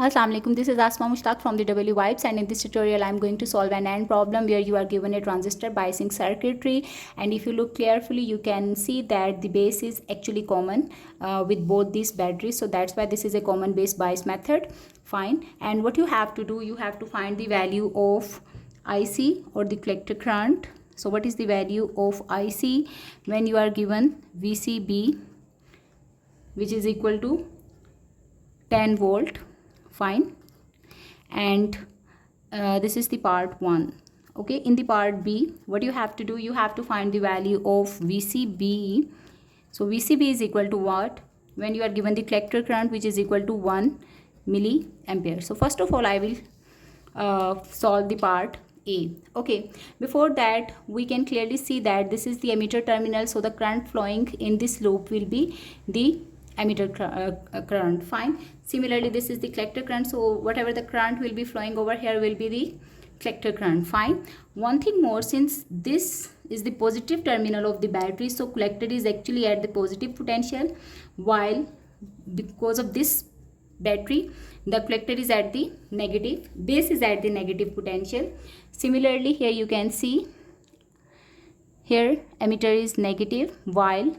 Assalamualaikum, this is Asma Mushtaq from the W Vibes, and in this tutorial I am going to solve an AND problem where you are given a transistor biasing circuitry, and if you look carefully you can see that the base is actually common with both these batteries, so that's why this is a common base bias method. Fine. And what you have to do, you have to find the value of IC or the collector current. So what is the value of IC when you are given VCB, which is equal to 10 volt? Fine. And this is the part 1. Okay, in the part B, what you have to do, you have to find the value of VCB. So VCB is equal to what? When you are given the collector current, which is equal to 1 milliampere. So first of all, I will solve the part A. Okay, before that we can clearly see that this is the emitter terminal, so the current flowing in this loop will be the emitter current. Fine. Similarly, this is the collector current, so whatever the current will be flowing over here will be the collector current. Fine. One thing more, since this is the positive terminal of the battery, so collector is actually at the positive potential, while because of this battery the collector is at the negative, base is at the negative potential. Similarly, here you can see here emitter is negative while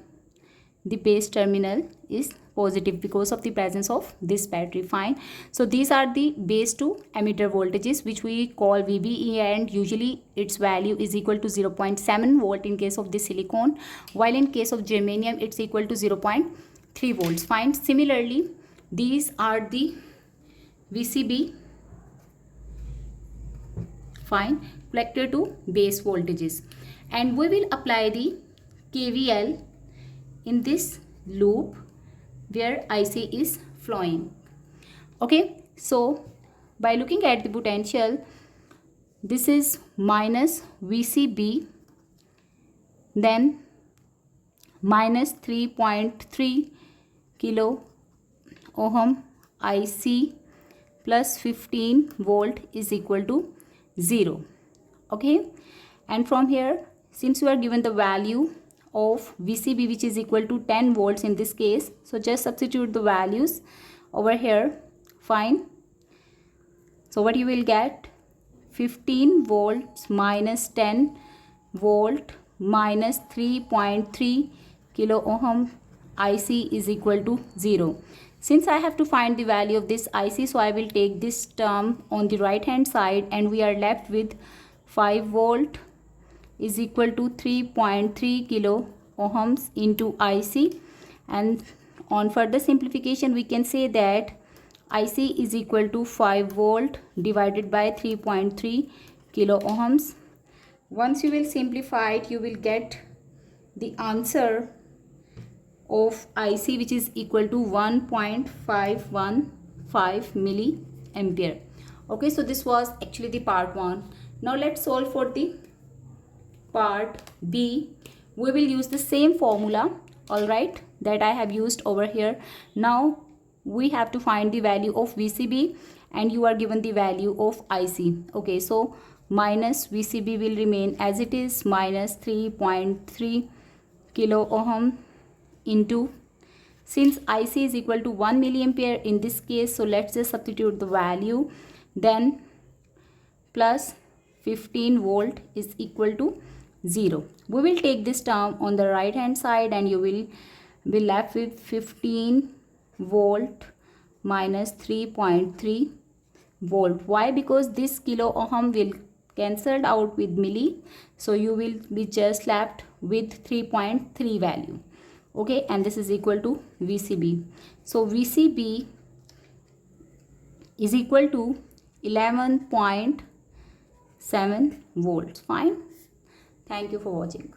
the base terminal is positive because of the presence of this battery. Fine. So these are the base to emitter voltages, which we call VBE, and usually its value is equal to 0.7 volt in case of the silicon, while in case of germanium it's equal to 0.3 volts. Fine. Similarly, these are the VCB, fine, collector to base voltages, and we will apply the KVL in this loop where IC is flowing. Okay, so by looking at the potential, this is minus VCB, then minus 3.3 kilo ohm IC plus 15 volt is equal to 0. Okay, and from here, since you are given the value of VCB, which is equal to 10 volts in this case, so just substitute the values over here. Fine. So what you will get, 15 volts minus 10 volt minus 3.3 kilo ohm IC is equal to 0. Since I have to find the value of this IC, so I will take this term on the right hand side, and we are left with 5 volt is equal to 3.3 kilo ohms into IC, and on further simplification we can say that IC is equal to 5 volt divided by 3.3 kilo ohms. Once you will simplify it, you will get the answer of IC, which is equal to 1.515 milliampere. Okay, so this was actually the part 1. Now let's solve for the part B. We will use the same formula, all right, that I have used over here. Now we have to find the value of VCB, and you are given the value of IC. Okay, so minus VCB will remain as it is, minus 3.3 kilo ohm into, since IC is equal to 1 milliampere in this case, so let's just substitute the value, then plus 15 volt is equal to 0. We will take this term on the right hand side, and you will be left with 15 volt minus 3.3 volt. Why? Because this kilo ohm will cancelled out with milli, so you will be just left with 3.3 value. Okay, and this is equal to VCB. So VCB is equal to 11.7 volts. Fine. Thank you for watching.